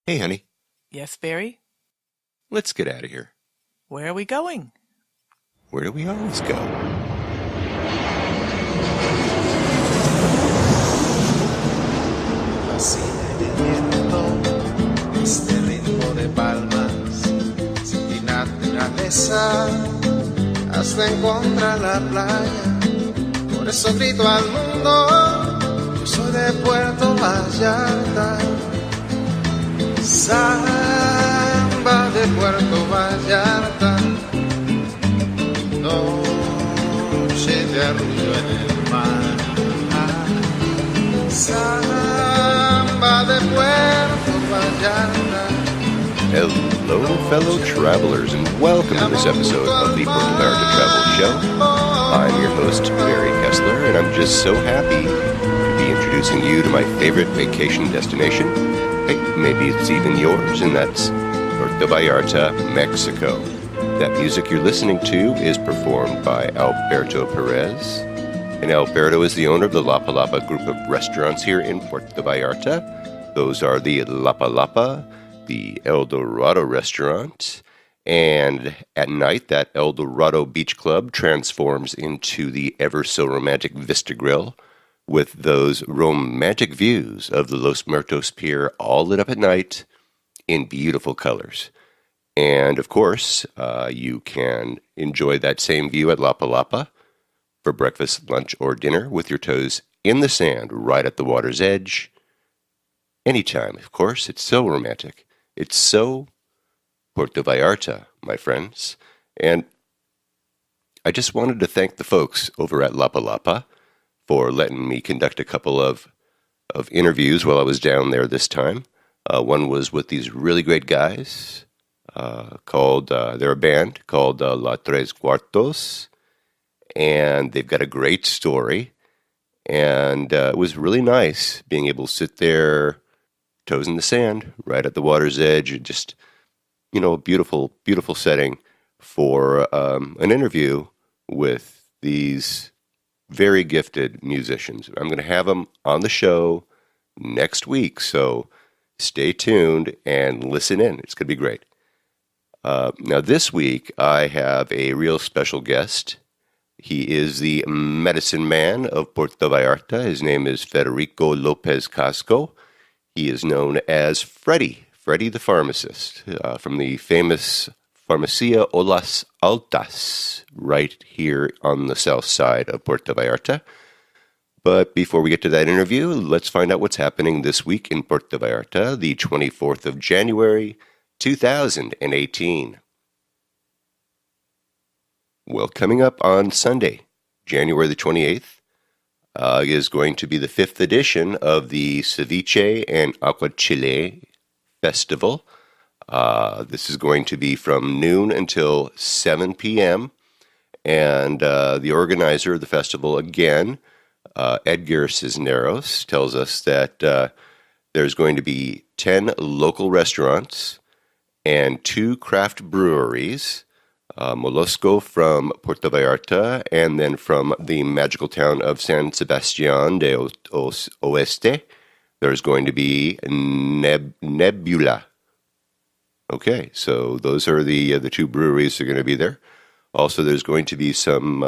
Hey, honey, Yes, Barry? let's get out of here. Where are we going? Where do we always go? Fascina el viento, este ritmo de palmas, sin naturaleza, hasta encontrar la playa. Por eso grito al mundo, yo soy de Puerto Vallarta. Samba de Puerto Vallarta, noche de arrullo en el mar. Samba de Puerto Vallarta. Hello, fellow travelers, and welcome to this episode of the Puerto Vallarta Travel Show. I'm your host, Barry Kessler, and I'm just so happy to be introducing you to my favorite vacation destination. Hey, maybe it's even yours, and that's Puerto Vallarta, Mexico. That music you're listening to is performed by Alberto Perez. And Alberto is the owner of the Lapa Lapa group of restaurants here in Puerto Vallarta. Those are the Lapa Lapa, the El Dorado restaurant, and at night that El Dorado Beach Club transforms into the ever-so-romantic Vista Grill with those romantic views of the Los Muertos Pier all lit up at night in beautiful colors. And, of course, you can enjoy that same view at Lapa Lapa for breakfast, lunch, or dinner with your toes in the sand right at the water's edge. Anytime, of course. It's so romantic. It's so Puerto Vallarta, my friends. And I just wanted to thank the folks over at Lapa Lapa for letting me conduct a couple of interviews while I was down there this time. One was with these really great guys they're a band called La Tres Cuartos, and they've got a great story. And it was really nice being able to sit there, toes in the sand, right at the water's edge. Just, a beautiful, beautiful setting for an interview with these very gifted musicians. I'm going to have them on the show next week, so stay tuned and listen in. It's going to be great. Now, this week, I have a real special guest. He is the medicine man of Puerto Vallarta. His name is Federico Lopez Casco. He is known as Freddy the Pharmacist, from the famous Farmacia Olas Altas, right here on the south side of Puerto Vallarta. But before we get to that interview, let's find out what's happening this week in Puerto Vallarta, the 24th of January, 2018. Well, coming up on Sunday, January the 28th, is going to be the 5th edition of the Ceviche and Aguachile Festival. This is going to be from noon until 7 p.m. And the organizer of the festival, again, Edgar Cisneros, tells us that there's going to be 10 local restaurants and 2 craft breweries, Molosco from Puerto Vallarta, and then from the magical town of San Sebastián de Oeste, there's going to be Nebula. Okay, so those are the 2 breweries that are going to be there. Also, there's going to be some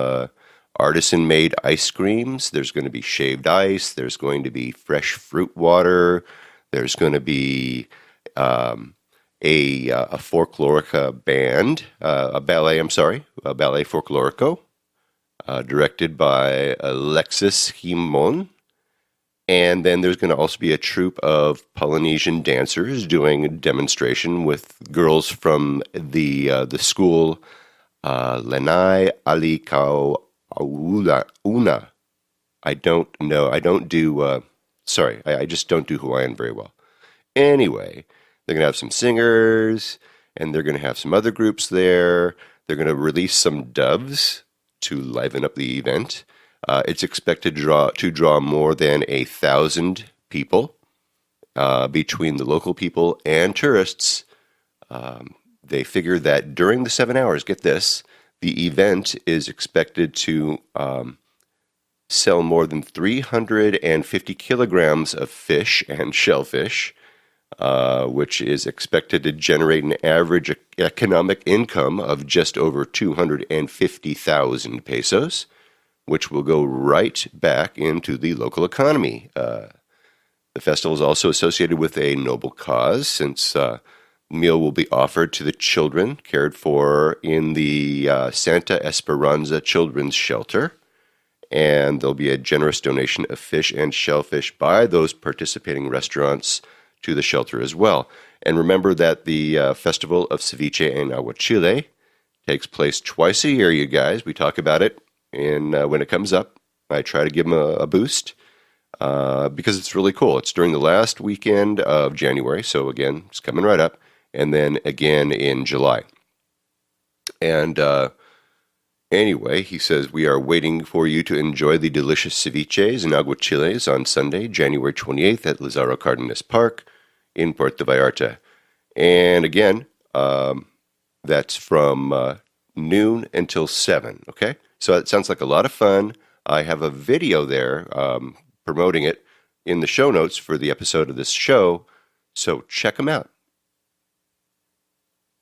artisan-made ice creams. There's going to be shaved ice. There's going to be fresh fruit water. There's going to be a folklorica band, a ballet folklorico, directed by Alexis Himon. And then there's going to also be a troupe of Polynesian dancers doing a demonstration with girls from the school Lanai Alikau Una. I don't know. I just don't do Hawaiian very well. Anyway, they're going to have some singers, and they're going to have some other groups there. They're going to release some doves to liven up the event. It's expected to draw more than 1,000 people between the local people and tourists. They figure that during the 7 hours, get this, the event is expected to sell more than 350 kilograms of fish and shellfish, which is expected to generate an average economic income of just over 250,000 pesos, which will go right back into the local economy. The festival is also associated with a noble cause, since meal will be offered to the children cared for in the Santa Esperanza Children's Shelter, and there'll be a generous donation of fish and shellfish by those participating restaurants to the shelter as well. And remember that the Festival of Ceviche and Aguachile takes place twice a year, you guys. We talk about it when it comes up. I try to give them a boost because it's really cool. It's during the last weekend of January, so again, it's coming right up, and then again in July. And anyway, he says, we are waiting for you to enjoy the delicious ceviches and aguachiles on Sunday, January 28th at Lazaro Cardenas Park in Puerto Vallarta. And again, that's from noon until 7, okay? So it sounds like a lot of fun. I have a video there promoting it in the show notes for the episode of this show, so check them out.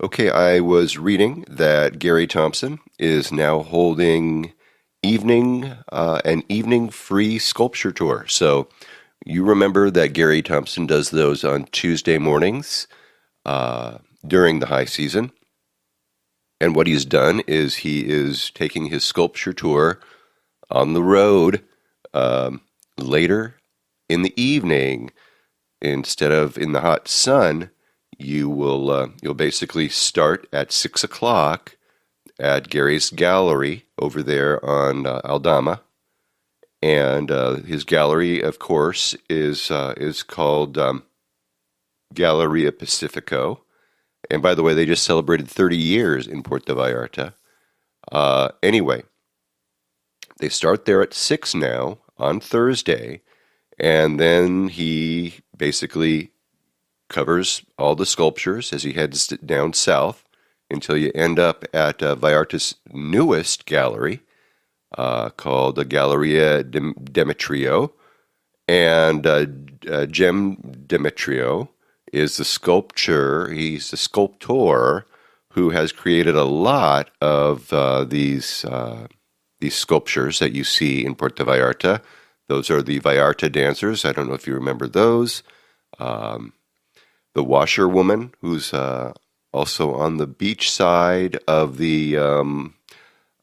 Okay, I was reading that Gary Thompson is now holding an evening free sculpture tour. So you remember that Gary Thompson does those on Tuesday mornings during the high season. And what he's done is he is taking his sculpture tour on the road later in the evening. Instead of in the hot sun, you'll basically start at 6 o'clock at Gary's gallery over there on Aldama. And his gallery, of course, is called Galleria Pacifico. And by the way, they just celebrated 30 years in Puerto Vallarta. Anyway, they start there at 6 now on Thursday, and then he basically covers all the sculptures as he heads down south until you end up at Vallarta's newest gallery, called the Galleria Demetrio. And Gem Demetrio is the sculptor. He's the sculptor who has created a lot of these sculptures that you see in Puerto Vallarta. Those are the Vallarta dancers. I don't know if you remember those. The washerwoman, who's also on the beach side of the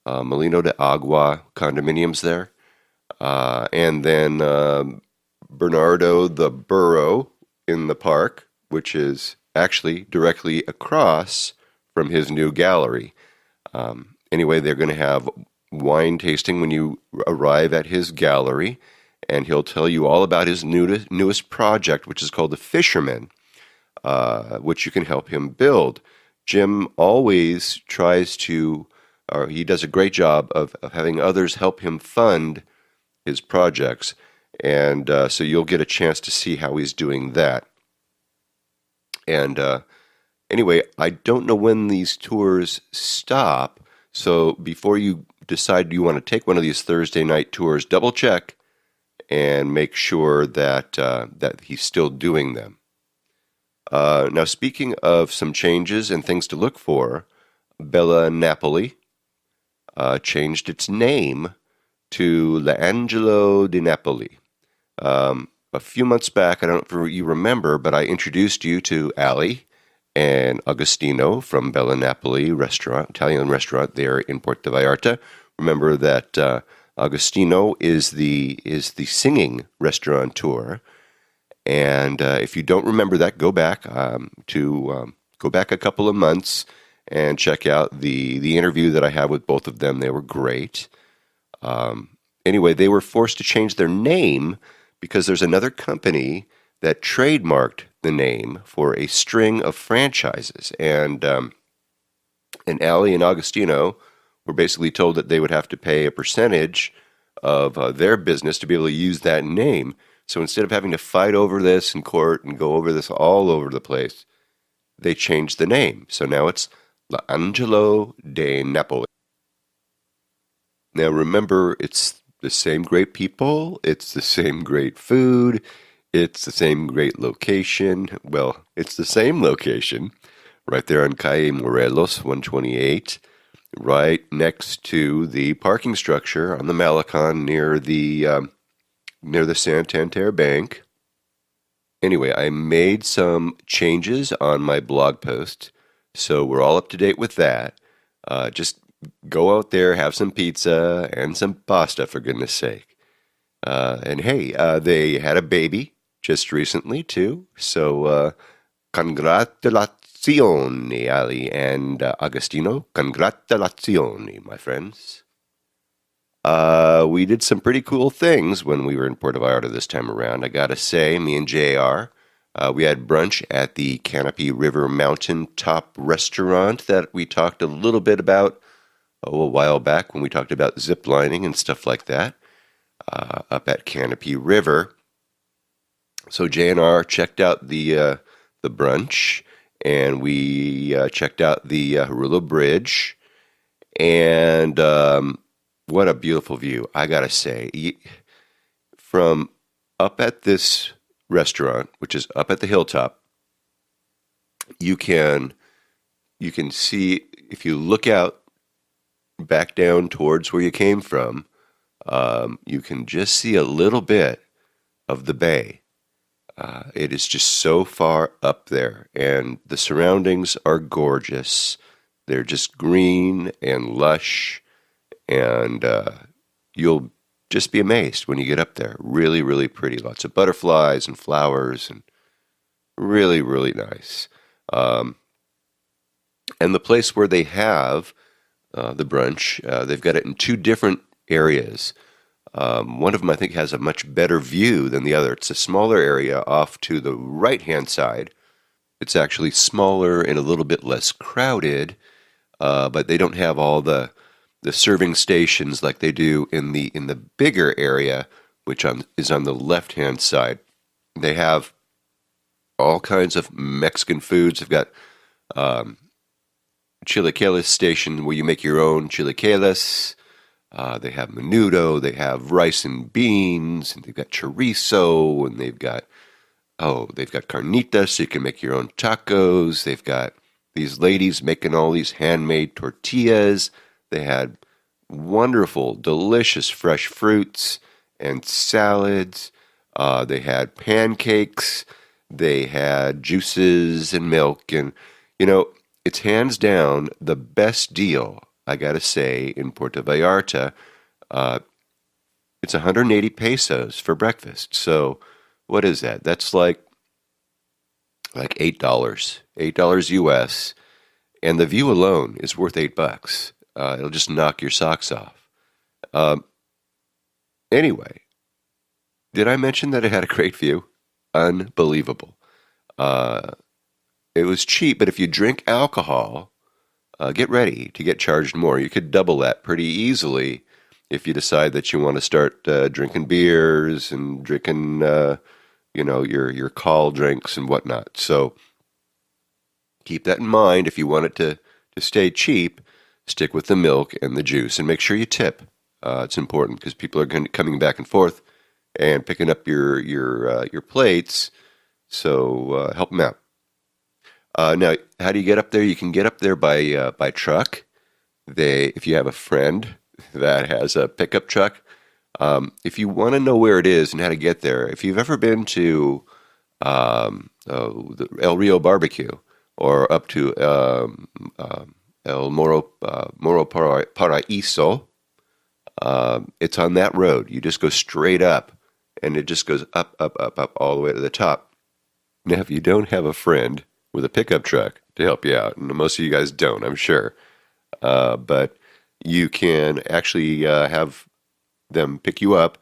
Molino de Agua condominiums there. And then Bernardo the Burro in the park, which is actually directly across from his new gallery. Anyway, they're going to have wine tasting when you arrive at his gallery, and he'll tell you all about his newest project, which is called The Fisherman, which you can help him build. Jim always tries to, or he does a great job of having others help him fund his projects, and so you'll get a chance to see how he's doing that. And anyway, I don't know when these tours stop, so before you decide you want to take one of these Thursday night tours, double check and make sure that that he's still doing them. Now, speaking of some changes and things to look for, Bella Napoli changed its name to L'Angelo di Napoli. A few months back, I don't know if you remember, but I introduced you to Ali and Agostino from Bella Napoli restaurant, Italian restaurant there in Puerto Vallarta. Remember that Agostino is the singing restaurateur. And if you don't remember that, go back go back a couple of months and check out the interview that I had with both of them. They were great. Anyway, they were forced to change their name because there's another company that trademarked the name for a string of franchises. And Ali and Agostino were basically told that they would have to pay a percentage of their business to be able to use that name. So instead of having to fight over this in court and go over this all over the place, they changed the name. So now it's L'Angelo di Napoli. Now remember, it's the same great people, it's the same great food, It's the same great location. Well, it's the same location right there on Calle Morelos 128, right next to the parking structure on the Malecon near the Santander Bank. Anyway, I made some changes on my blog post, so we're all up to date with that. Just go out there, have some pizza and some pasta, for goodness sake. And hey, they had a baby just recently, too. So, congratulazioni, Ali and Agostino. Congratulazioni, my friends. We did some pretty cool things when we were in Puerto Vallarta this time around. I gotta say, me and JR, we had brunch at the Canopy River Mountain Top Restaurant that we talked a little bit about a while back when we talked about zip lining and stuff like that up at Canopy River. So JR checked out the brunch, and we checked out the Harula Bridge, and what a beautiful view, I gotta say. From up at this restaurant, which is up at the hilltop, you can see, if you look out back down towards where you came from, you can just see a little bit of the bay. It is just so far up there, and the surroundings are gorgeous. They're just green and lush, and you'll just be amazed when you get up there. Really, really pretty. Lots of butterflies and flowers, and really, really nice. And the place where they have the brunch, they've got it in two different areas. One of them, I think, has a much better view than the other. It's a smaller area off to the right-hand side. It's actually smaller and a little bit less crowded, but they don't have all the serving stations like they do in the bigger area, which is on the left-hand side. They have all kinds of Mexican foods. They've got chilaquiles station where you make your own chilaquiles. They have menudo, they have rice and beans, and they've got chorizo, and they've got carnitas, so you can make your own tacos. They've got these ladies making all these handmade tortillas. They had wonderful, delicious fresh fruits and salads. They had pancakes. They had juices and milk. And, it's hands down the best deal, I got to say, in Puerto Vallarta. It's 180 pesos for breakfast. So what is that? That's like $8. $8 US. And the view alone is worth $8. It'll just knock your socks off. Anyway, did I mention that it had a great view? Unbelievable. It was cheap, but if you drink alcohol, get ready to get charged more. You could double that pretty easily if you decide that you want to start drinking beers and drinking, your call drinks and whatnot. So keep that in mind. If you want it to stay cheap, stick with the milk and the juice, and make sure you tip. It's important because people are coming back and forth and picking up your plates. So help them out. Now, how do you get up there? You can get up there by truck. If you have a friend that has a pickup truck, if you want to know where it is and how to get there, if you've ever been to the El Rio Barbecue or up to El Moro Paraíso, it's on that road. You just go straight up, and it just goes up, up, up, up, all the way to the top. Now, if you don't have a friend with a pickup truck to help you out, and most of you guys don't, I'm sure, but you can actually have them pick you up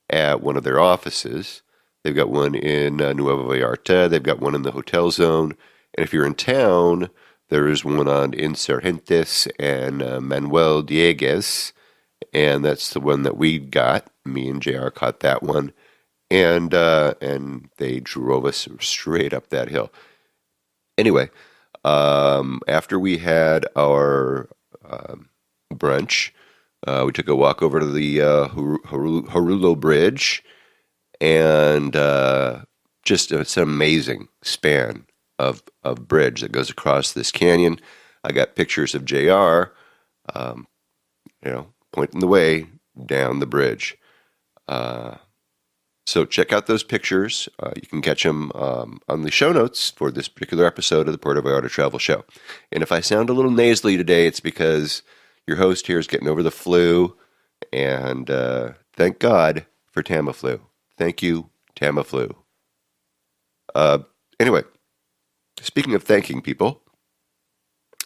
at one of their offices. They've got one in Nueva Vallarta. They've got one in the hotel zone. And if you're in town, there is one on Insurgentes and Manuel Dieguez, and that's the one that we got. Me and JR caught that one, and they drove us straight up that hill. Anyway, after we had our brunch, we took a walk over to the Harulo Bridge, and just it's an amazing span of bridge that goes across this canyon. I got pictures of JR, pointing the way down the bridge. So check out those pictures. You can catch them on the show notes for this particular episode of the Puerto Vallarta Travel Show. And if I sound a little nasally today, it's because your host here is getting over the flu. And thank God for Tamiflu. Thank you, Tamiflu. Anyway, speaking of thanking people,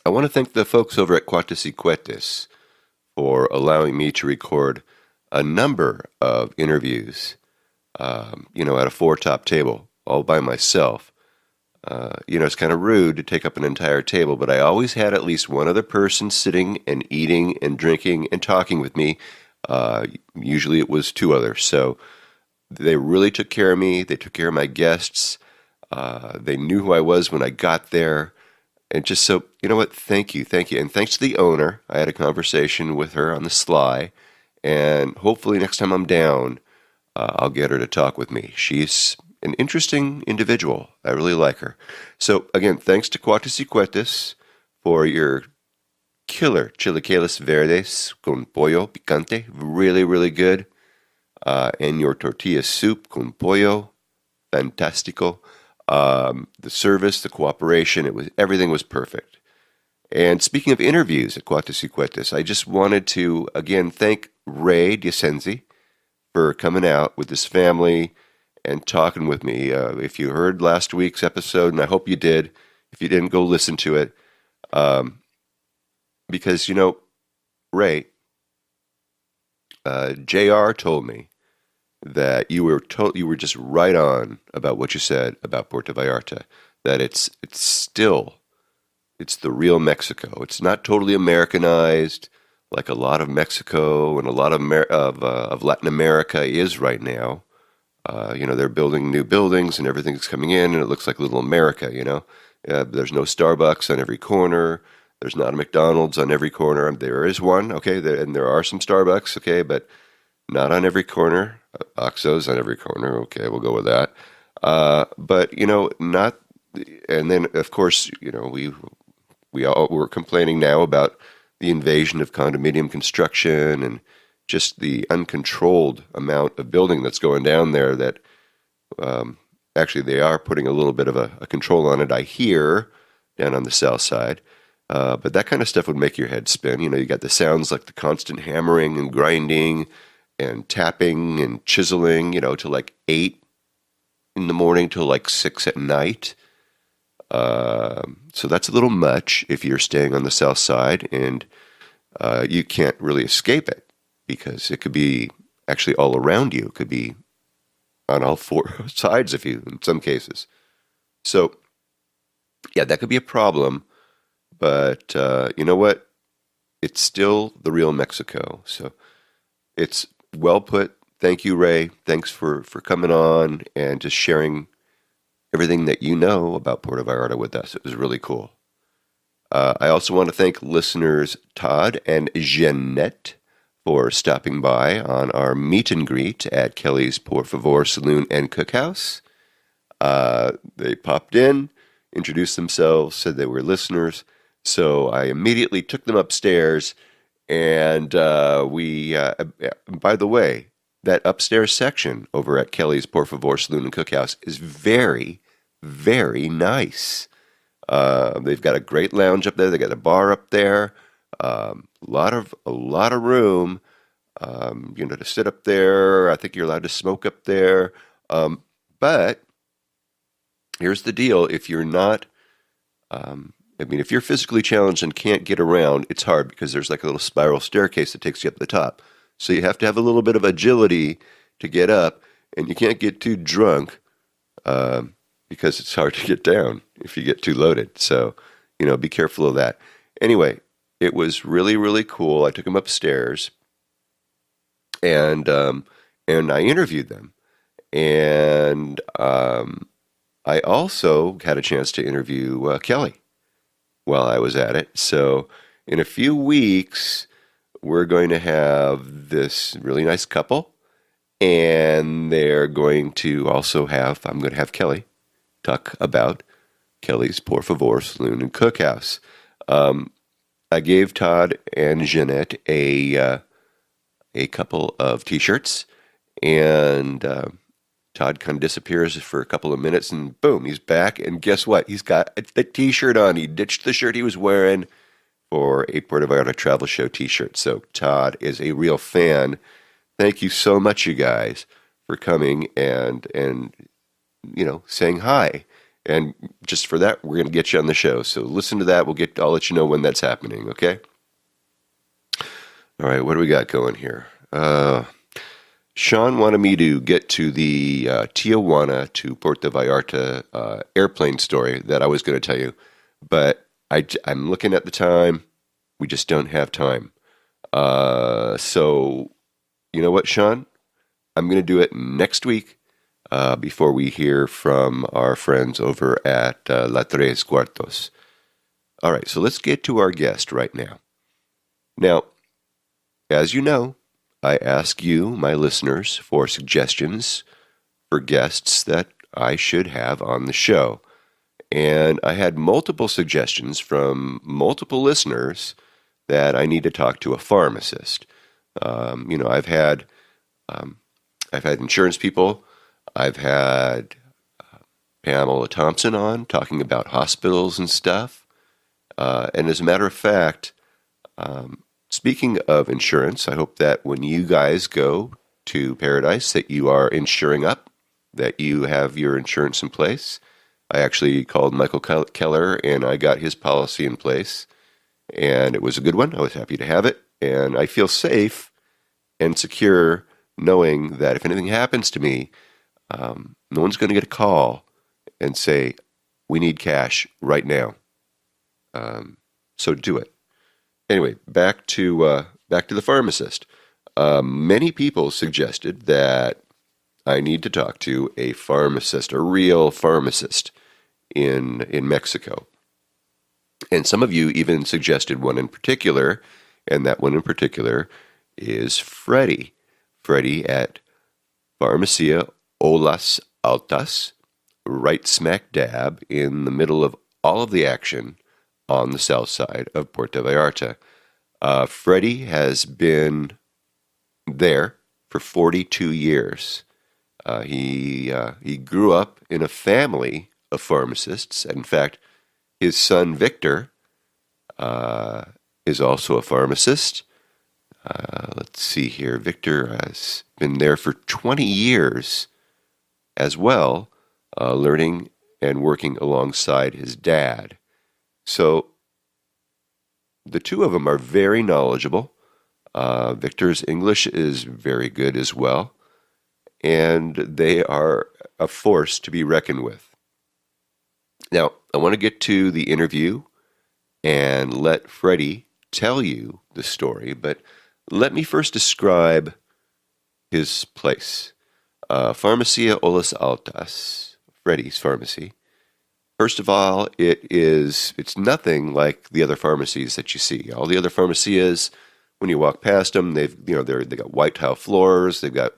I want to thank the folks over at Cuates y Cuetes for allowing me to record a number of interviews, at a four-top table all by myself. It's kind of rude to take up an entire table, but I always had at least one other person sitting and eating and drinking and talking with me. Usually it was two others. So they really took care of me. They took care of my guests. They knew who I was when I got there. And just so, you know what, thank you. And thanks to the owner, I had a conversation with her on the sly, and hopefully next time I'm down, I'll get her to talk with me. She's an interesting individual. I really like her. So, again, thanks to Cuates y Cuetes for your killer chilaquiles verdes con pollo picante. Really, really good. And your tortilla soup con pollo. Fantastico. The service, the cooperation, everything was perfect. And speaking of interviews at Cuates y Cuetes, I just wanted to, again, thank Ray Diacenzi for coming out with his family and talking with me. If you heard last week's episode, and I hope you did, if you didn't, go listen to it. Because, Ray, JR told me that you were just right on about what you said about Puerto Vallarta, that it's the real Mexico. It's not totally Americanized like a lot of Mexico and a lot of Latin America is right now. They're building new buildings and everything's coming in and it looks like little America, There's no Starbucks on every corner. There's not a McDonald's on every corner. There is one, okay, and there are some Starbucks, okay, but not on every corner. Oxo's on every corner. Okay, we'll go with that. But not. And then, of course, we all were complaining now about the invasion of condominium construction and just the uncontrolled amount of building that's going down there. That actually they are putting a little bit of a control on it. I hear down on the Southside. But that kind of stuff would make your head spin. You got the sounds like the constant hammering and grinding and tapping and chiseling, till like 8 in the morning till like 6 at night. So that's a little much if you're staying on the South Side, and you can't really escape it because it could be actually all around you. It could be on all four sides in some cases. So, yeah, that could be a problem. But you know what? It's still the real Mexico. So it's well put. Thank you, Ray. Thanks for coming on and just sharing everything that you know about Puerto Vallarta with us. It was really cool. I also want to thank listeners Todd and Jeanette for stopping by on our meet and greet at Kelly's Por Favor Saloon and Cookhouse. They popped in, introduced themselves, said they were listeners. So I immediately took them upstairs, and by the way, that upstairs section over at Kelly's Por Favor Saloon and Cookhouse is very, very nice. They've got a great lounge up there. They got a bar up there. A lot of room, to sit up there. I think you're allowed to smoke up there. But here's the deal: if you're not, if you're physically challenged and can't get around, it's hard because there's like a little spiral staircase that takes you up the top. So you have to have a little bit of agility to get up, and you can't get too drunk because it's hard to get down if you get too loaded. So, be careful of that. Anyway, it was really, really cool. I took them upstairs, and I interviewed them. And I also had a chance to interview Kelly while I was at it. So in a few weeks, we're going to have this really nice couple, And they're going to also I'm going to have Kelly talk about Kelly's Por Favor Saloon and Cookhouse. I gave Todd and Jeanette a couple of T-shirts, and Todd kind of disappears for a couple of minutes, and boom, he's back. And guess what? He's got the T-shirt on. He ditched the shirt he was wearing for a Puerto Vallarta Travel Show T-shirt. So Todd is a real fan. Thank you so much, you guys, for coming and saying hi. And just for that, we're going to get you on the show. So listen to that. I'll let you know when that's happening, okay? All right, what do we got going here? Sean wanted me to get to the Tijuana to Puerto Vallarta airplane story that I was going to tell you. But I'm looking at the time. We just don't have time. So, you know what, Sean? I'm going to do it next week before we hear from our friends over at La Tres Cuartos. All right, so let's get to our guest right now. Now, as you know, I ask you, my listeners, for suggestions for guests that I should have on the show. And I had multiple suggestions from multiple listeners that I need to talk to a pharmacist. I've had insurance people. I've had Pamela Thompson on talking about hospitals and stuff. And as a matter of fact, speaking of insurance, I hope that when you guys go to Paradise that you are insuring up, that you have your insurance in place. I actually called Michael Keller and I got his policy in place. And it was a good one. I was happy to have it. And I feel safe and secure knowing that if anything happens to me, no one's going to get a call and say, we need cash right now. So do it. Anyway, back to the pharmacist. Many people suggested that I need to talk to a pharmacist, a real pharmacist in Mexico. And some of you even suggested one in particular, and that one in particular is Freddy. Freddy at Farmacia Olas Altas, right smack dab in the middle of all of the action on the south side of Puerto Vallarta. Freddy has been there for 42 years. He grew up in a family of pharmacists. In fact, his son Victor is also a pharmacist. Let's see here. Victor has been there for 20 years as well, learning and working alongside his dad. So the two of them are very knowledgeable. Victor's English is very good as well. And they are a force to be reckoned with. Now, I want to get to the interview and let Freddy tell you the story, but let me first describe his place. Farmacia Olas Altas, Freddy's pharmacy. First of all, it's nothing like the other pharmacies that you see. All the other farmacias, when you walk past them, they got white tile floors, they've got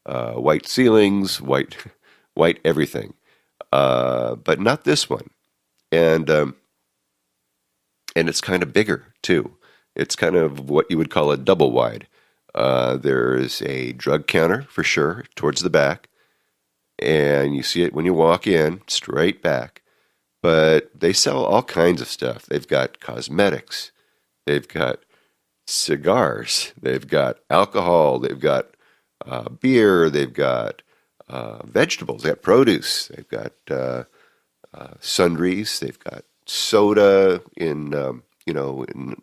white ceilings, white everything. But not this one. And it's kind of bigger too. It's kind of what you would call a double wide. There's a drug counter for sure towards the back, and you see it when you walk in, straight back. But they sell all kinds of stuff. They've got cosmetics, they've got cigars, they've got alcohol, they've got beer, they've got vegetables, they've got produce, they've got sundries, they've got soda in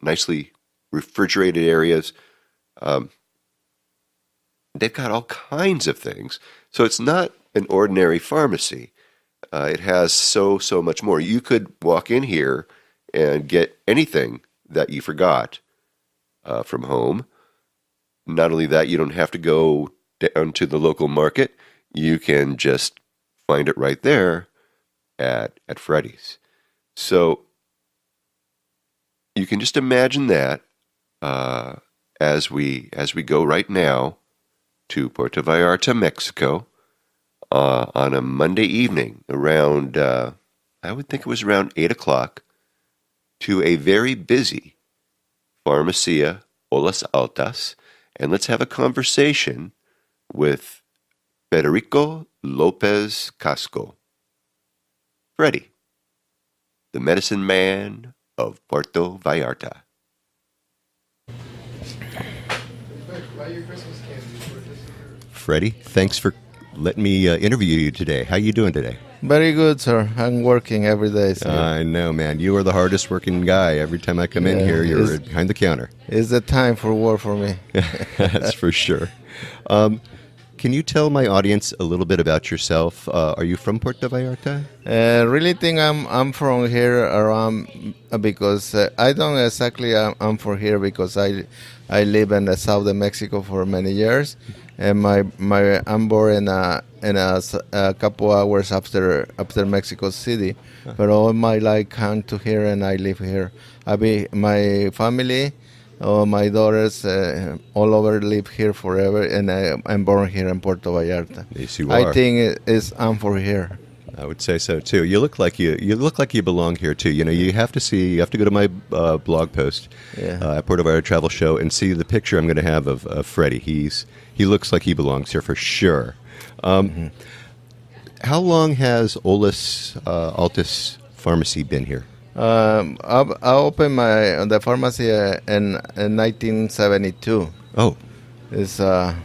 nicely refrigerated areas. They've got all kinds of things. So it's not an ordinary pharmacy. It has so much more. You could walk in here and get anything that you forgot from home. Not only that, you don't have to go down to the local market. You can just find it right there at Freddy's. So you can just imagine that as we go right now to Puerto Vallarta, Mexico, on a Monday evening around, I would think it was around 8 o'clock, to a very busy Farmacia Olas Altas, and let's have a conversation with Federico Lopez Casco. Freddy, the medicine man of Puerto Vallarta. Freddy, thanks for letting me interview you today. How you doing today? Very good, sir. I'm working every day, sir. I know, man. You are the hardest working guy. Every time I come in here, you're behind the counter. It's the time for work for me. That's for sure. Can you tell my audience a little bit about yourself? Are you from Puerto Vallarta? Really think I'm from here around because I don't exactly I'm from here because I live in the south of Mexico for many years, and I'm born in a couple hours after Mexico City, but all my life come to here and I live here. My family. Oh, my daughters all over live here forever, and I'm born here in Puerto Vallarta. Yes, you are. I think I'm for here. I would say so too. You look like you belong here too. You know, you have to go to my blog post at Puerto Vallarta Travel Show and see the picture I'm going to have of Freddy. He looks like he belongs here for sure. How long has Olas Altas Pharmacy been here? I opened the pharmacy in 1972. Oh, It's well,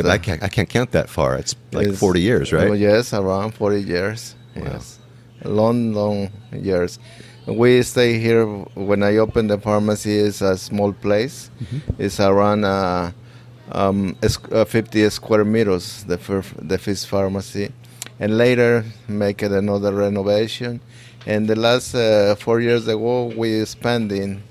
I can't count that far. It's like 40 years, right? Yes, around 40 years. Wow. Yes, long years. We stay here. When I opened the pharmacy, it's a small place. It's around 50 square meters. The first pharmacy, and later make it another renovation. And the last 4 years ago, we expanding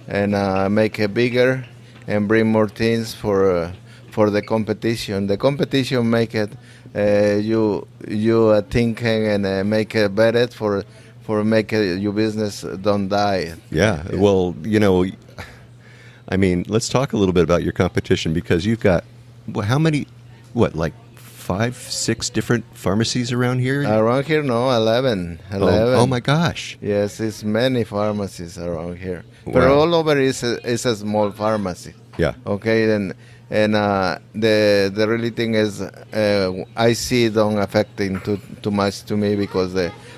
and make it bigger and bring more things for the competition. The competition make it you thinking and make it better for make it, your business don't die. Yeah. Well, you know, I mean, let's talk a little bit about your competition because you've got how many? Like 5, 6 different pharmacies around here? Around here, no, 11. Oh my gosh. Yes, it's many pharmacies around here. Wow. But all over is a small pharmacy. Yeah. Okay, and the really thing is I see it don't affecting too much to me because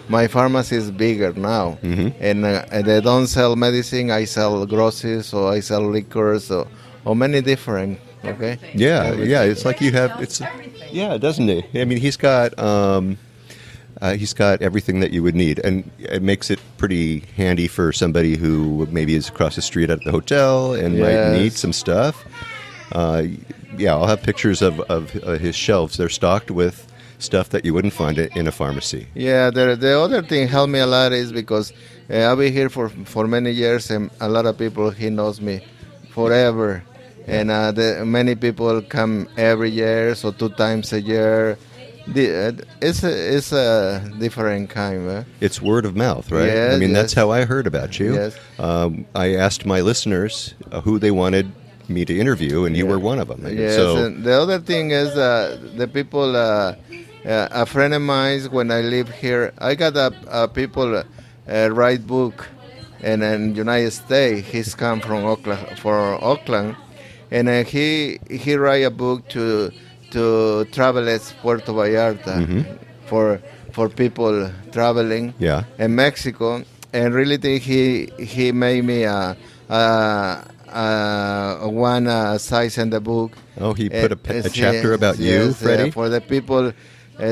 my pharmacy is bigger now. And they don't sell medicine. I sell groceries or I sell liquors or many different. Okay. Yeah. It's like you have doesn't he? I mean, he's got everything that you would need, and it makes it pretty handy for somebody who maybe is across the street at the hotel and might need some stuff. I'll have pictures of his shelves. They're stocked with stuff that you wouldn't find it in a pharmacy. Yeah, the other thing helped me a lot is because I've been here for many years, and a lot of people, he knows me forever. And many people come every year, so 2 times a year. It's a different kind. It's word of mouth, right? Yes, I mean, that's how I heard about you. Yes. I asked my listeners who they wanted me to interview, and you were one of them. Yes, so, and the other thing is the people, a friend of mine, when I live here, I got people write book, and in United States, he's come from Oakland, and he write a book to travelers Puerto Vallarta for people traveling in Mexico, and really think he made me one size in the book. Oh, he put a chapter about you, Freddy? For the people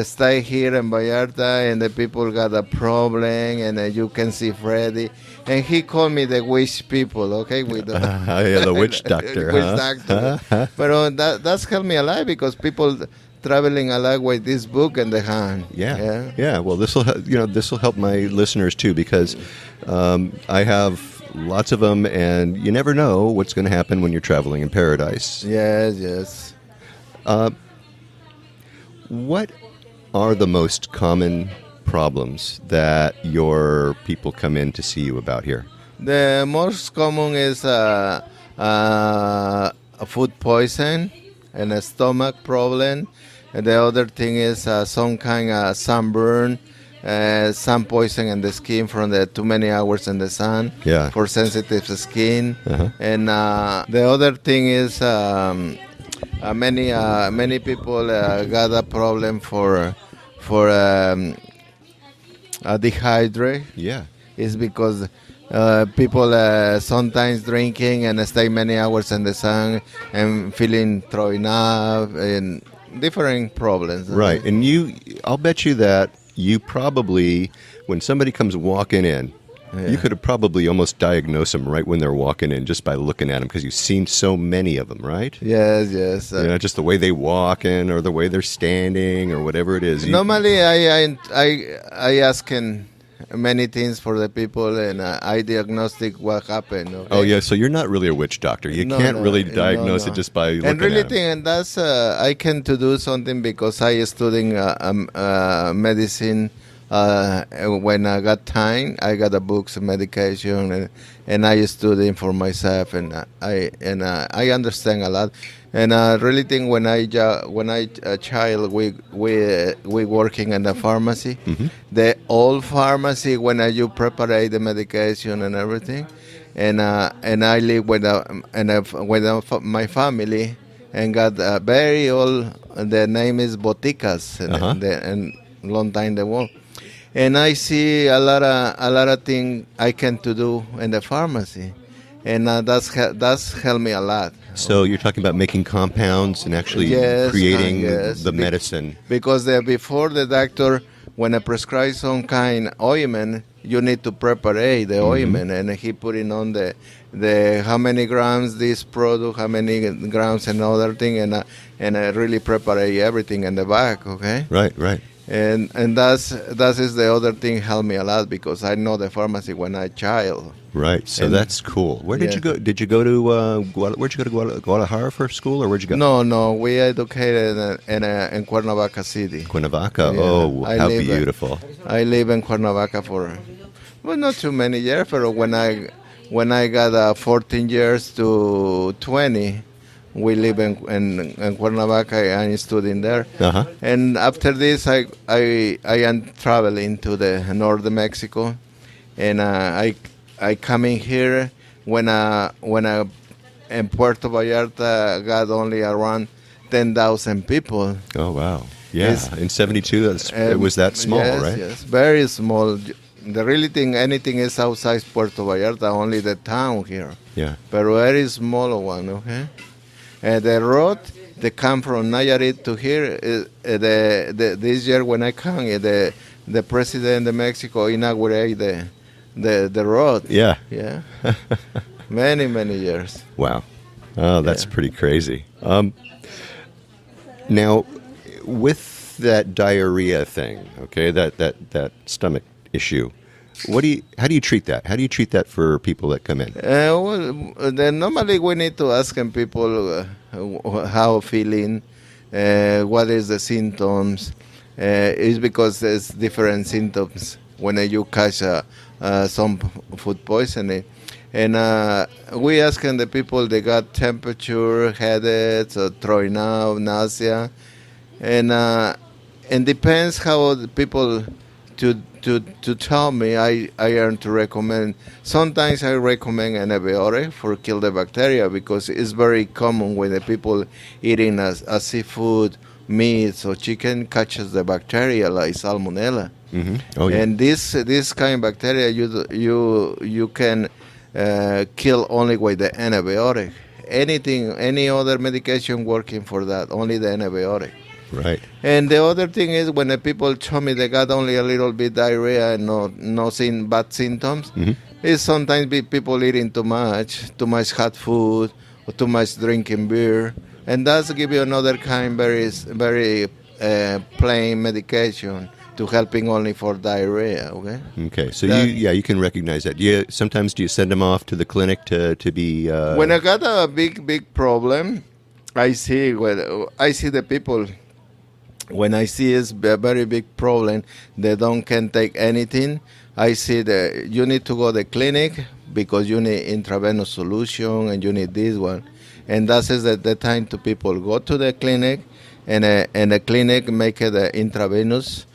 stay here in Vallarta, and the people got a problem, and you can see Freddy. And he called me the witch people, okay? With the witch doctor, doctor. But that's helped me a lot because people traveling a lot with this book in the hand. Yeah. Well, this will help my listeners too because I have lots of them, and you never know what's going to happen when you're traveling in paradise. Yes. What are the most common problems that your people come in to see you about here? The most common is food poison and a stomach problem. And the other thing is some kind of sunburn, sun poison in the skin from the too many hours in the sun for sensitive skin. And the other thing is many people got a problem for dehydrate. Yeah. It's because people sometimes drinking and stay many hours in the sun and feeling throwing up and different problems. Right. And I'll bet you that you probably, when somebody comes walking in, you could have probably almost diagnosed them right when they're walking in just by looking at them, because you've seen so many of them, right? Yes. Just the way they walk in, or the way they're standing, or whatever it is. Normally, I ask many things for the people, and I diagnostic what happened. Okay? Oh yeah, so you're not really a witch doctor. You can't really diagnose it just by looking and really at them. And that's I can to do something because I studying medicine. When I got time, I got the books, medication, and I studying for myself, and I understand a lot. And I really think when I a child, we working in the pharmacy, the old pharmacy when you prepare the medication and everything, and I live with my family and got very old. The name is Boticas, and long time the war. And I see a lot of things I can to do in the pharmacy, and that's helped me a lot. So you're talking about making compounds and actually creating the medicine. Because before the doctor, when I prescribe some kind of ointment, you need to prepare the ointment, and he putting on the how many grams this product, how many grams another thing, and I really prepare everything in the back. Okay. Right. And that is the other thing helped me a lot because I know the pharmacy when I child. Right, so that's cool. Where did you go? Did you go to where'd you go to Guadalajara for school, or where'd you go? No, we educated in Cuernavaca City. Cuernavaca, how beautiful! I live in Cuernavaca for not too many years, but when I got 14 years to 20. We live in Cuernavaca and studying there. And after this, I am traveling to the north of Mexico, and I come in here when I in Puerto Vallarta got only around 10,000 people. Oh wow! Yeah, in '72, it was that small, right? Yes, very small. The really thing, anything is outside Puerto Vallarta, only the town here. Yeah, but very small one. Okay. The road they come from Nayarit to here. This year when I come, the president of Mexico inaugurated the road. Yeah. many years. Wow. Oh, that's pretty crazy. Now, with that diarrhea thing, okay, that stomach issue. How do you treat that? How do you treat that for people that come in? Normally we need to ask people how feeling, what is the symptoms. It's because there's different symptoms when you catch some food poisoning. And we asking the people they got temperature, headaches, throwing up, nausea, and depends how the people to tell me. I am to recommend. Sometimes I recommend antibiotic for kill the bacteria because it's very common when the people eating a seafood, meat or chicken catches the bacteria like salmonella. Oh, yeah. And this kind of bacteria you can kill only with the antibiotic. Any other medication working for that, only the antibiotic. Right. And the other thing is when the people tell me they got only a little bit diarrhea and no bad symptoms, is sometimes people eating too much hot food or too much drinking beer, and that's give you another kind very plain medication to helping only for diarrhea. Okay. So you can recognize that. Sometimes do you send them off to the clinic to be? When I got a big problem, I see the people. When I see it's a very big problem, they can take anything. I see that you need to go to the clinic because you need intravenous solution and you need this one. and that is the time to people go to the clinic, and the clinic make the intravenous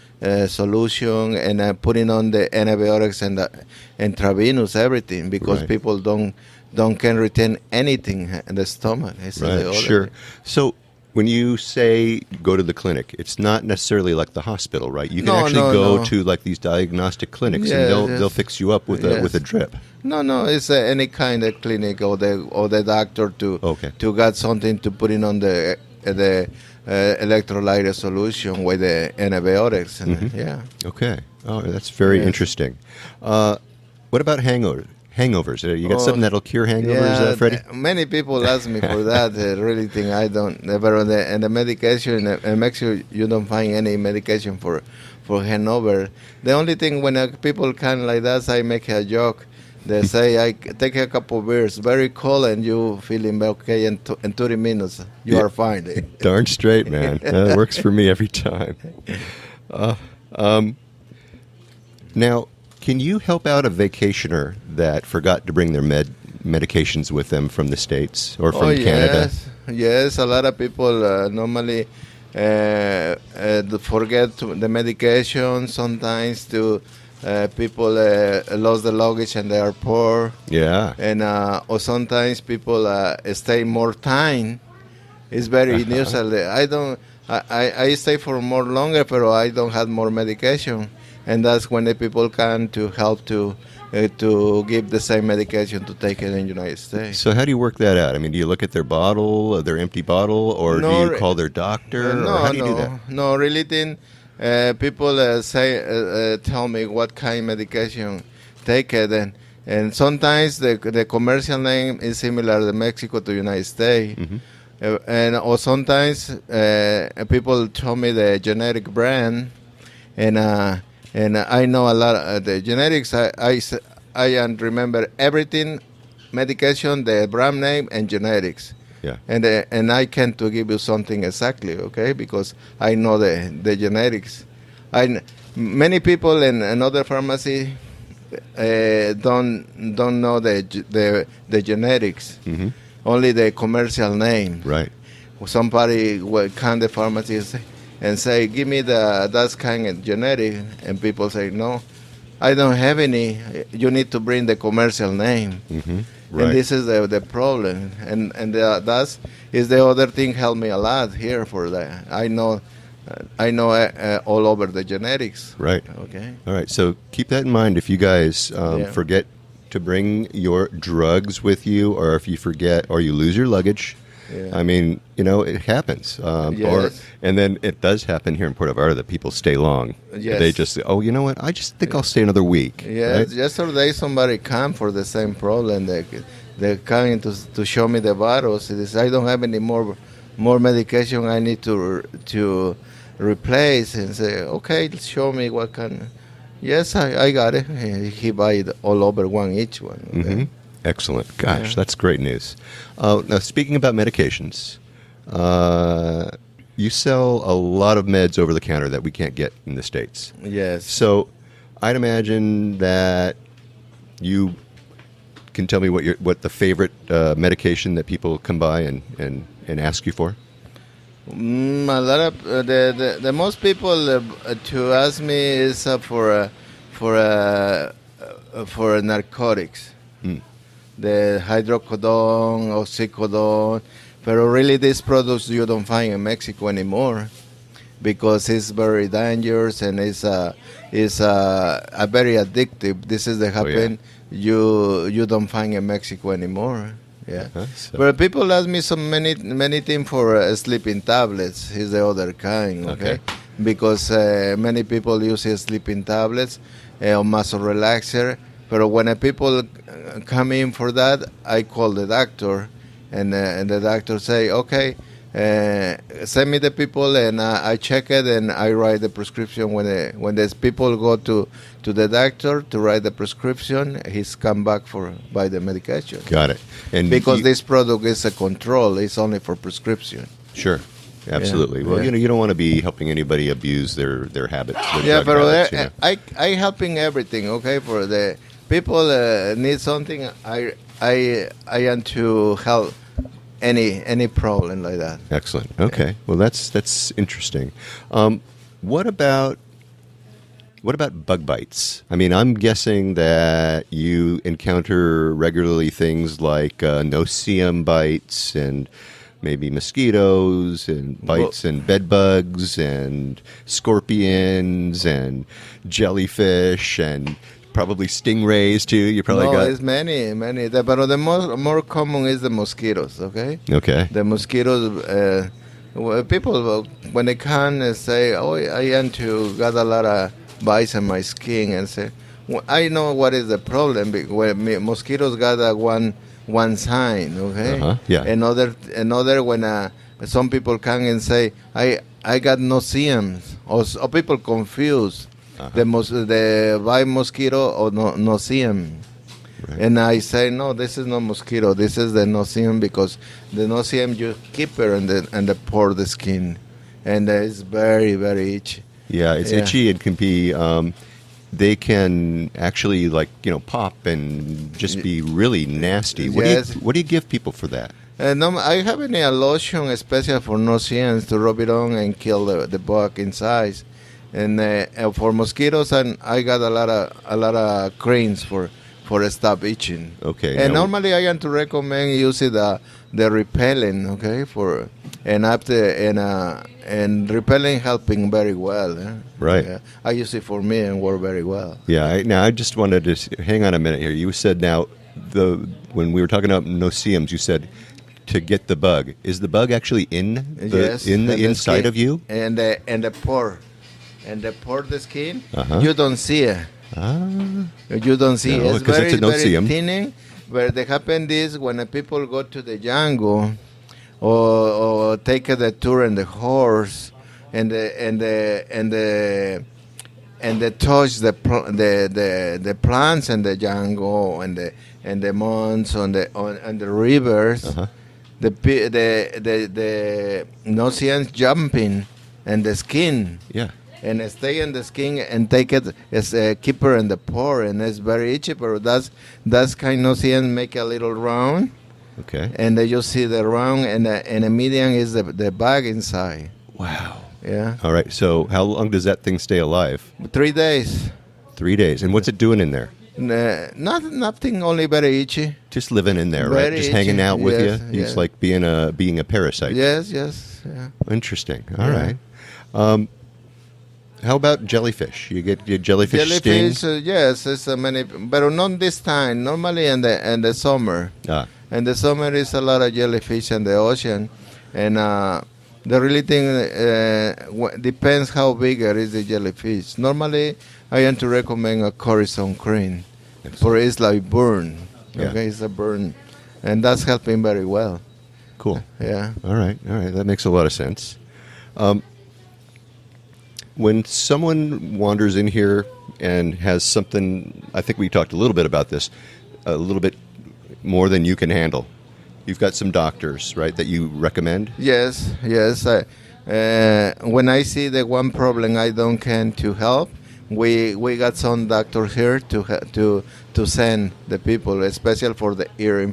solution, and putting on the antibiotics and the intravenous everything, because Right. people don't can retain anything in the stomach. It's the Right, other sure. thing. So when you say go to the clinic, it's not necessarily like the hospital, right? You can No, actually no, go no. to like these diagnostic clinics, Yes, and yes. they'll fix you up with Yes. a drip. No, it's any kind of clinic or the doctor Okay. to get something to put in on the electrolyte solution with the antibiotics. And yeah. Okay. Oh, that's very Yes. interesting. What about hangovers? You got Oh, something that'll cure hangovers, Freddy? Many people ask me for that. They really think I don't. But the medication in Mexico, you don't find any medication for hangover. The only thing when people come like that, I make a joke. They say, I take a couple of beers, very cold, and you feeling okay in 30 minutes. You Yeah. are fine. Darn straight, man. That works for me every time. Now, can you help out a vacationer that forgot to bring their medications with them from the States or from Canada? Yes, a lot of people normally forget the medication. Sometimes people lost the luggage and they are poor. Yeah. And or sometimes people stay more time. It's very unusual. I stay for more longer, but I don't have more medication, and that's when the people come to help to give the same medication to take it in the United States. So how do you work that out? I mean, do you look at their bottle, their empty bottle, or do you call their doctor? No, or how do you do that? No, really, people tell me what kind of medication take it, and sometimes the commercial name is similar to Mexico to United States. Mm-hmm. Or sometimes people tell me the generic brand, and I know a lot of the generics. I remember everything, medication, the brand name, and generics. Yeah. And I can't to give you something exactly, okay? Because I know the generics. Many people in another pharmacy don't know the generics. Mm-hmm. Only the commercial name. Right. Somebody will come to the pharmacy and say, give me that kind of generic. And people say, no, I don't have any. You need to bring the commercial name. Mm-hmm. Right. And this is the problem. And that's is the other thing helped me a lot here for that. I know all over the generics. Right. Okay. All right. So keep that in mind if you guys forget to bring your drugs with you, or if you forget or you lose your luggage. Yeah. I mean, it happens. Yes. And then it does happen here in Puerto Vallarta that people stay long. Yes. They just say, oh, you know what? I just think I'll stay another week. Yes, Right? yesterday somebody came for the same problem. They coming to show me the bottles. They say, I don't have any more medication. I need to replace. And say, okay, show me what kind. Yes, I got it. He buy it all over one each one. Okay? Mm-hmm. Excellent. Gosh, Yeah. that's great news. Now, speaking about medications, you sell a lot of meds over the counter that we can't get in the States. Yes. So I'd imagine that you can tell me what the favorite medication that people come by and ask you for. A lot of the most people to ask me is for narcotics, the hydrocodone, oxycodone, but really these products you don't find in Mexico anymore because it's very dangerous and it's a very addictive. This is the happen you don't find in Mexico anymore. Yeah, So- but people ask me many things for sleeping tablets. Is the other kind, okay? Because many people use sleeping tablets or muscle relaxer. But when people come in for that, I call the doctor, and the doctor say, okay, send me the people, and I check it, and I write the prescription. When these people go to the doctor to write the prescription, he's come back buy the medication. Got it. And Because this product is a control, it's only for prescription. Sure. Absolutely. Yeah, Well, yeah. you don't want to be helping anybody abuse their habits. Their Yeah, drug but habits, you know. I helping everything. Okay, for the people need something. I am to help any problem like that. Excellent. Okay. Well, that's interesting. What about bug bites? I mean, I'm guessing that you encounter regularly things like no-see-um bites and maybe mosquitoes and bites and bed bugs and scorpions and jellyfish and probably stingrays too. You probably got it's many. But the more common is the mosquitoes. Okay. Okay. The mosquitoes. People when they come say, "Oh, I want to got a lot of bites on my skin," and say, well, "I know what is the problem. Because mosquitoes got one sign, okay? Yeah. Another when some people come and say, I got no-see-ums, or people confuse the by mosquito or no-see-um. Right. And I say, no, this is not mosquito. This is the no-see-um, because the no-see-um you keep it and the pour the skin, and it's very, very itchy. Yeah, it's itchy. It can be. They can actually pop and just be really nasty. What do you give people for that? No, I have a lotion especially for no-see-ums to rub it on and kill the bug inside. And for mosquitoes, and I got a lot of creams for stop itching. Okay. And normally I want to recommend using the repellent. Okay, and repellent helping very well. Right. Yeah. I use it for me and work very well. Yeah. Now I just wanted to hang on a minute here. You said now when we were talking about no-see-ums, you said to get the bug. Is the bug actually in the inside skin, of you? And the pore. And the skin, you don't see it. You don't see it. It's very, very thinning. But they happen this when people go to the jungle or take the tour in the horse and they touch the plants in the jungle and the mountains on the rivers. The no-see-ums jumping and the skin. Yeah. And stay in the skin and take it as a keeper in the pore, and it's very itchy. But that's kind of no-see-ums make a little round. Okay. And you see the round, and the median is the bag inside. Wow. Yeah. All right. So how long does that thing stay alive? 3 days. 3 days. And what's it doing in there? Nothing. Only very itchy. Just living in there, Very right? Just itchy. hanging out with Yes, you. It's like being a parasite. Yes. Yeah. Interesting. All right. How about jellyfish? You get your jellyfish stings? Yes, it's many, but not this time. Normally in the summer. In the summer is a lot of jellyfish in the ocean, and the really thing depends how big is the jellyfish. Normally, I want to recommend a cortisone cream, for it's like burn. Yeah. Okay, it's a burn, and that's helping very well. Cool. Yeah. All right. That makes a lot of sense. When someone wanders in here and has something, I think we talked a little bit about this, a little bit more than you can handle. You've got some doctors, right, that you recommend? Yes. When I see the one problem I don't can to help, we got some doctors here to send the people, especially for the ear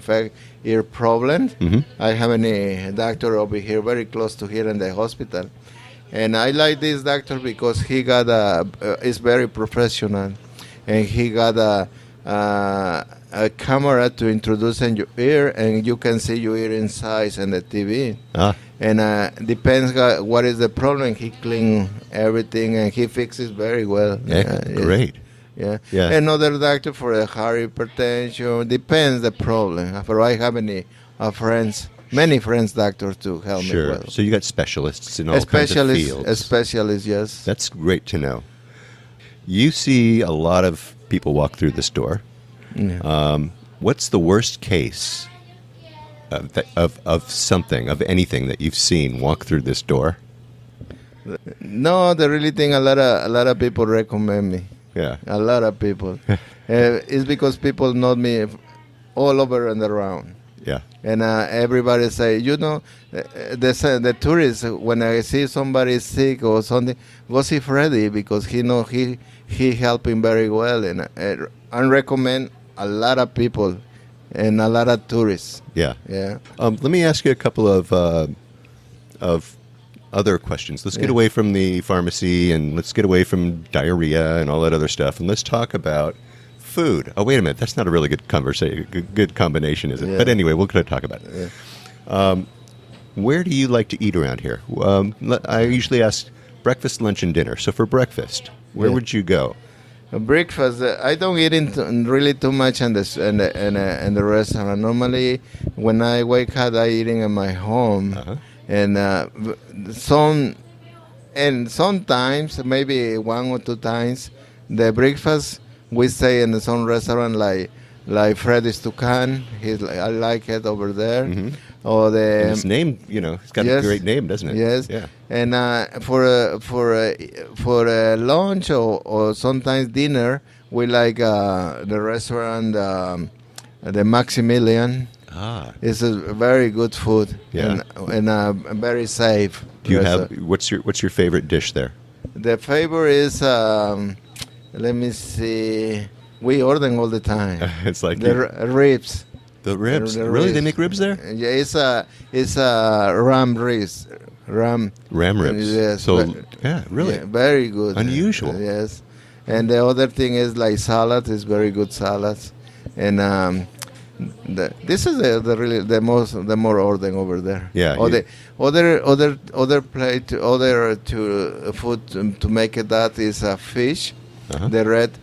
problems. Mm-hmm. I have a doctor over here, very close to here in the hospital. And I like this doctor because he got is very professional, and he got a camera to introduce in your ear, and you can see your ear inside in the TV. And depends what is the problem. He clean everything and he fixes very well. Great. Yeah. Another doctor for the heart hypertension. Depends the problem. For I have many friends doctors to help me well. So you got specialists in all kinds of fields. Specialists, yes. That's great to know. You see a lot of people walk through this door. Yeah. What's the worst case of something, of anything that you've seen walk through this door? No, the really thing a lot of people recommend me. Yeah. A lot of people. It's because people know me all over and around. Yeah. And everybody say, the tourists, when I see somebody sick or something, go see Freddy because he helping very well. And I recommend a lot of people and a lot of tourists. Yeah. Yeah. Let me ask you a couple of other questions. Let's get away from the pharmacy and let's get away from diarrhea and all that other stuff, and let's talk about food. Oh, wait a minute. That's not a really good good combination, is it? Yeah. But anyway, we're going to talk about it. Yeah. Where do you like to eat around here? I usually ask breakfast, lunch, and dinner. So for breakfast, where would you go? Breakfast. I don't eat really too much in the restaurant. Normally, when I wake up, I eating in my home, and sometimes maybe 1 or 2 times the breakfast we stay in some restaurant like Freddy's Tucan. I like it over there. Mm-hmm. Or the And his name, it's got a great name, doesn't it? Yes. Yeah. And for lunch or sometimes dinner, we like the restaurant, the Maximilian. Ah. It's a very good food. Yeah. And very safe. Do you have what's your favorite dish there? The favorite is let me see. We order all the time. It's like the ribs. The ribs. The Really, ribs. they make ribs there? Yeah, it's a ram ribs. Ram ribs. Yes. So yeah, really. Yeah, very good. Unusual. Yes. And the other thing is like salad is very good salads, and this is the more ordering over there. Yeah. The other plate food to make it that is a fish, the red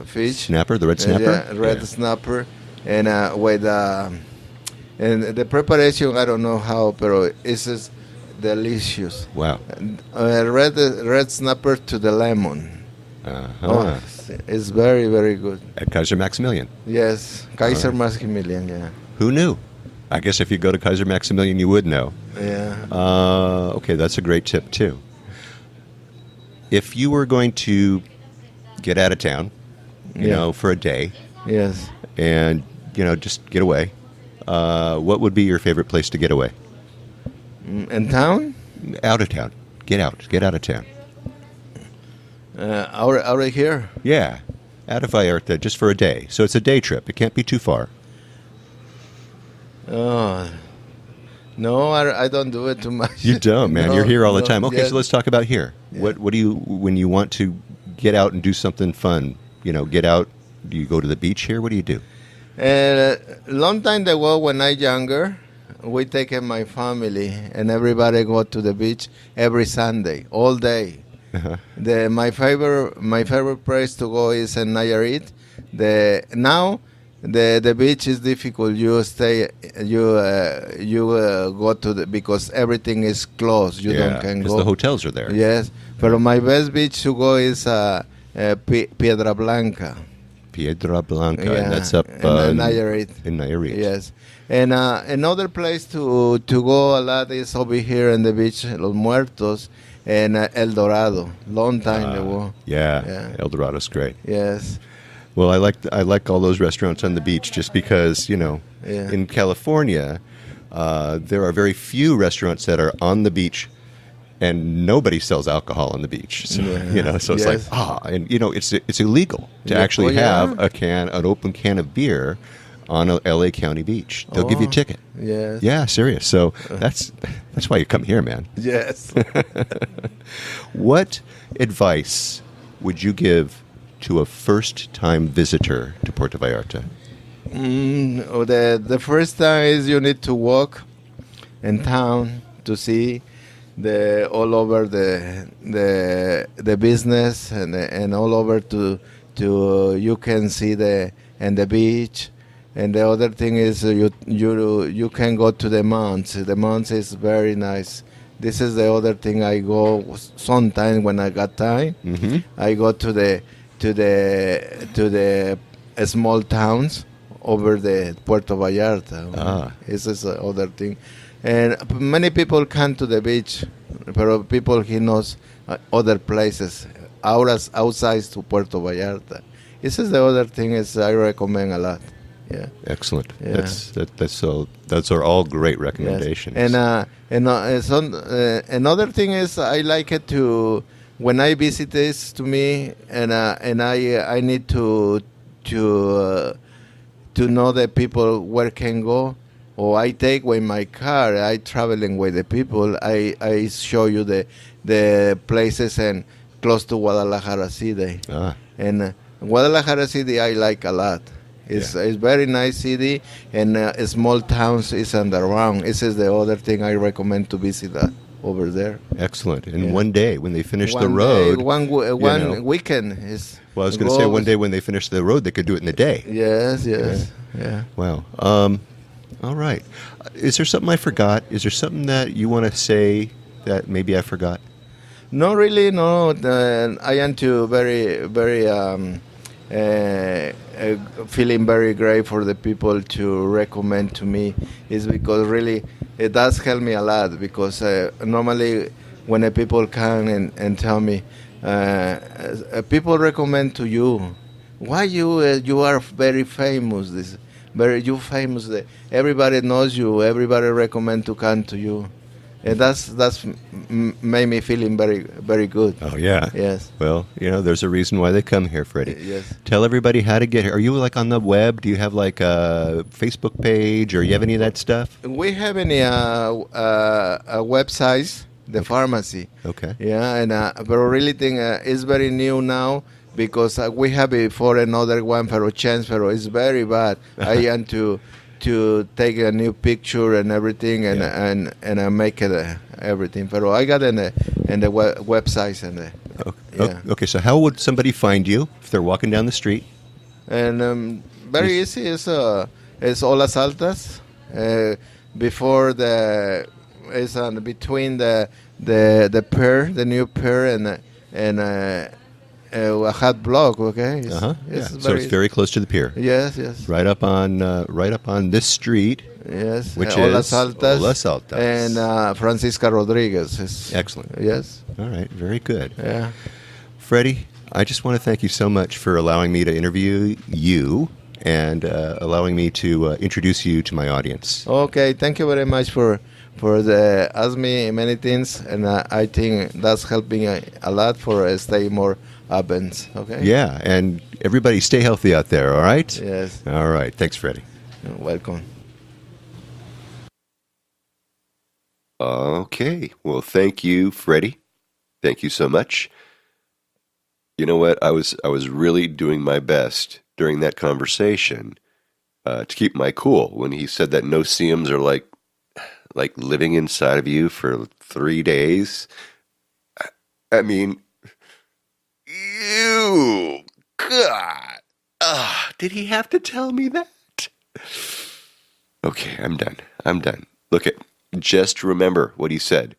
fish Snapper, the red snapper. Yeah, red snapper, and with and the preparation I don't know how, but it's just delicious. Wow. Red snapper to the lemon. Oh, it's very, very good. At Kaiser Maximilian. Yes, Kaiser Maximilian, yeah. Who knew? I guess if you go to Kaiser Maximilian, you would know. Yeah. Okay, that's a great tip, too. If you were going to get out of town, for a day, Yes. and, just get away, what would be your favorite place to get away? In town? Out of town. Get out of town. Out of here? Yeah, out of Vallarta, just for a day. So it's a day trip. It can't be too far. Oh, no, I don't do it too much. You don't, man. No, You're here all the no, time. Okay, yes. so let's talk about here. Yeah. What do you, when you want to get out and do something fun, get out, do you go to the beach here? What do you do? Long time ago, when I younger, we take my family and everybody go to the beach every Sunday, all day. My favorite place to go is in Nayarit. Now the beach is difficult. You go to because everything is closed. You don't can go. Because the hotels are there. Yes, but my best beach to go is Piedra Blanca. Piedra Blanca, Yeah, and that's up in Nayarit. In Nayarit. Yes, and another place to go a lot is over here in the beach, Los Muertos, and El Dorado. Long time ago. Yeah, El Dorado's great. Yes. Well, I like all those restaurants on the beach just because, in California, there are very few restaurants that are on the beach and nobody sells alcohol on the beach. So, so it's Yes. and it's illegal to actually have an open can of beer on a LA County beach. They'll give you a ticket. Yes. Yeah, serious. So that's why you come here, man. Yes. What advice would you give to a first-time visitor to Puerto Vallarta? The first time is you need to walk in town to see all over the business and all over to you can see the beach. And the other thing is you can go to the mountains. The mountains is very nice. This is the other thing I go sometimes when I got time. Mm-hmm. I go to the small towns over the Puerto Vallarta. This is the other thing. And many people come to the beach, but people he knows other places outside to Puerto Vallarta. This is the other thing is I recommend a lot. Yeah. Excellent. Yeah. Those are all great recommendations. Yes. Another thing is I like it to when I visit this to me and I need to to know the people where can go. Or I take with my car. I traveling with the people. I show you the places and close to Guadalajara City. And Guadalajara City I like a lot. It's very nice city, and small towns is underground. This is the other thing I recommend to visit over there. Excellent. And one day when they finish the road, one weekend is. Well, I was going to say one day when they finish the road, they could do it in a day. Yes. Yeah. Wow. All right. Is there something I forgot? Is there something that you want to say that maybe I forgot? No, really, no. I am too very, very feeling very great for the people to recommend to me. Is because really it does help me a lot, because normally when the people come and tell me, people recommend to you, why you are very famous, you famous, everybody knows you, everybody recommend to come to you. And that's made me feeling very, very good. Oh, yeah. Yes. Well, there's a reason why they come here, Freddy. Yes. Tell everybody how to get here. Are you like on the web? Do you have like a Facebook page, or you have any of that stuff? We have a website, the pharmacy. Okay. Yeah, and but really thing is very new now, because we have before another one for a chance, but it's very bad. I want to take a new picture and everything, and I make it everything. But I got in the websites and Okay, so how would somebody find you if they're walking down the street? And very easy. It's Olas Altas. Before between the pier, the new pier, and a hot block. Okay. So it's very close to the pier. Yes. Right up on this street. Yes. Which Olas is Olas Altas. And Francisca Rodriguez. Excellent. Yes. All right. Very good. Yeah. Freddie, I just want to thank you so much for allowing me to interview you and allowing me to introduce you to my audience. Okay. Thank you very much for ask me many things, and I think that's helping a lot for stay more events. Okay. Yeah, and everybody stay healthy out there. All right. Yes. All right. Thanks, Freddie. You're welcome. Okay. Well, thank you, Freddie. Thank you so much. You know what? I was really doing my best during that conversation to keep my cool when he said that no-see-ums are like living inside of you for 3 days. I mean, ew, God. Did he have to tell me that? Okay, I'm done. Look, just remember what he said.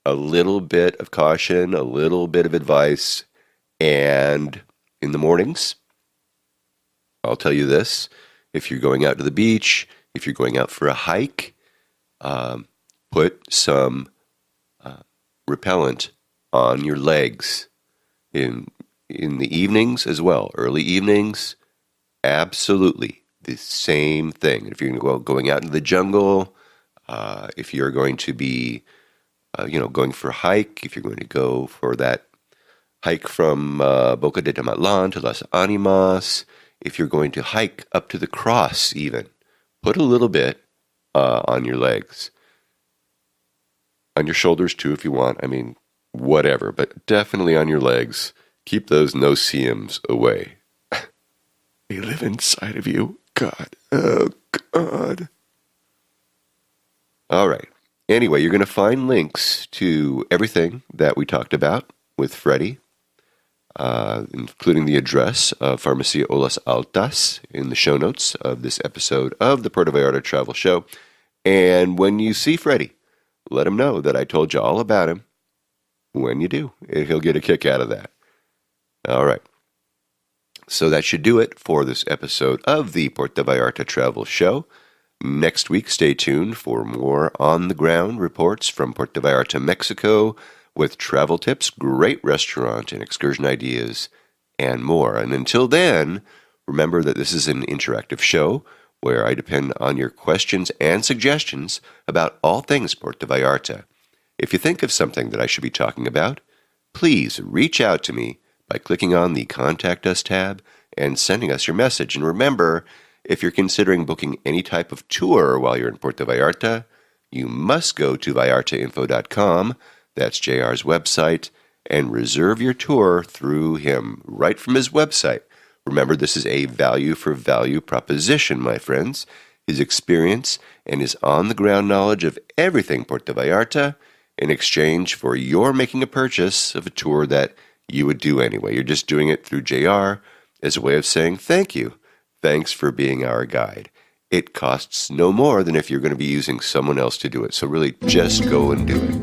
A little bit of caution, a little bit of advice, and in the mornings, I'll tell you this, if you're going out to the beach, if you're going out for a hike, put some repellent on your legs. In the evenings as well, early evenings, absolutely the same thing. If you're going out into the jungle, if you're going to be, going for a hike, if you're going to go for that hike from Boca de Tamatlan to Las Animas, if you're going to hike up to the cross even, put a little bit on your legs. On your shoulders too if you want, I mean, whatever, but definitely on your legs. Keep those no-see-ums away. They live inside of you. God. Oh, God. All right. Anyway, you're going to find links to everything that we talked about with Freddy, including the address of Farmacia Olas Altas in the show notes of this episode of the Puerto Vallarta Travel Show. And when you see Freddy, let him know that I told you all about him. When you do, he'll get a kick out of that. All right. So that should do it for this episode of the Puerto Vallarta Travel Show. Next week, stay tuned for more on-the-ground reports from Puerto Vallarta, Mexico, with travel tips, great restaurant and excursion ideas, and more. And until then, remember that this is an interactive show where I depend on your questions and suggestions about all things Puerto Vallarta. If you think of something that I should be talking about, please reach out to me by clicking on the Contact Us tab and sending us your message. And remember, If you're considering booking any type of tour while you're in Puerto Vallarta, you must go to vallartainfo.com, that's JR's website, and reserve your tour through him right from his website. Remember, this is a value-for-value proposition, my friends. His experience and his on-the-ground knowledge of everything Puerto Vallarta in exchange for your making a purchase of a tour that you would do anyway. You're just doing it through JR as a way of saying thank you. Thanks for being our guide. It costs no more than if you're going to be using someone else to do it. So really, just go and do it.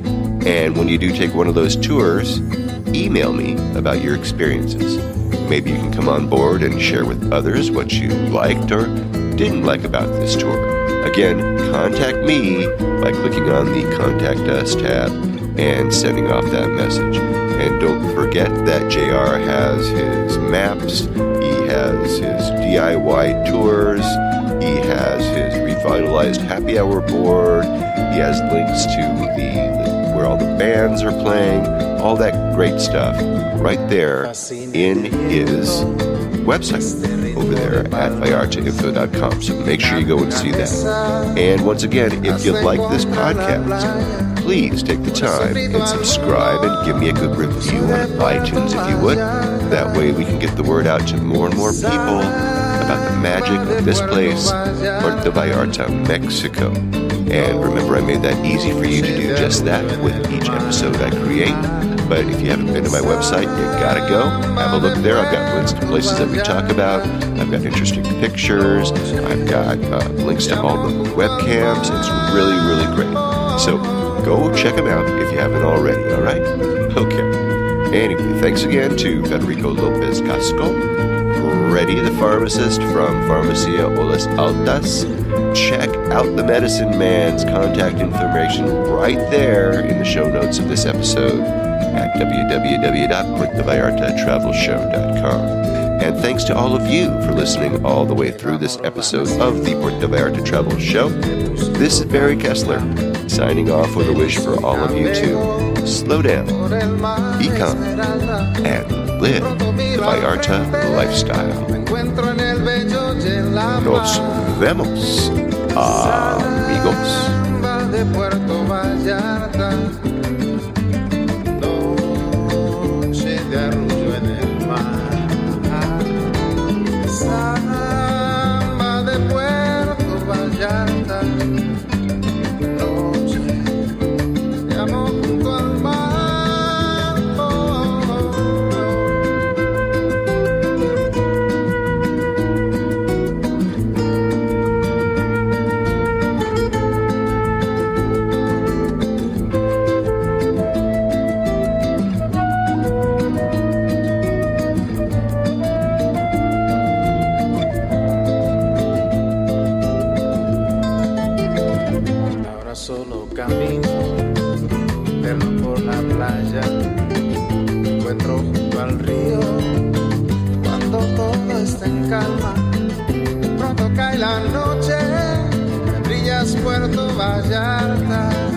And when you do take one of those tours, email me about your experiences. Maybe you can come on board and share with others what you liked or didn't like about this tour. Again, contact me by clicking on the Contact Us tab and sending off that message. And don't forget that JR has his maps, he has his DIY tours, he has his revitalized happy hour board, he has links to where all the bands are playing, all that great stuff right there in his website over there at vallartainfo.com. So make sure you go and see that. And once again, if you like this podcast, please take the time and subscribe and give me a good review on iTunes if you would. That way we can get the word out to more and more people about the magic of this place, Puerto Vallarta, Mexico. And remember, I made that easy for you to do just that with each episode I create. But if you haven't been to my website, you gotta go. Have a look there. I've got links to places that we talk about. I've got interesting pictures. I've got links to all the webcams. It's really, really great. So go check them out if you haven't already, all right? Okay. Anyway, thanks again to Federico Lopez Casco, Freddy the Pharmacist from Farmacia Olas Altas. Check out the Medicine Man's contact information right there in the show notes of this episode at www.puertovallartatravelshow.com. And thanks to all of you for listening all the way through this episode of the Puerto Vallarta Travel Show. This is Barry Kessler, signing off with a wish for all of you to slow down, be calm, and live the Vallarta lifestyle. Nos vemos, amigos. Samba de Puerto Vallarta, noche de amor junto al mar. Solo camino, perno por la playa, me encuentro junto al río, cuando todo está en calma, pronto cae la noche, brillas Puerto Vallarta.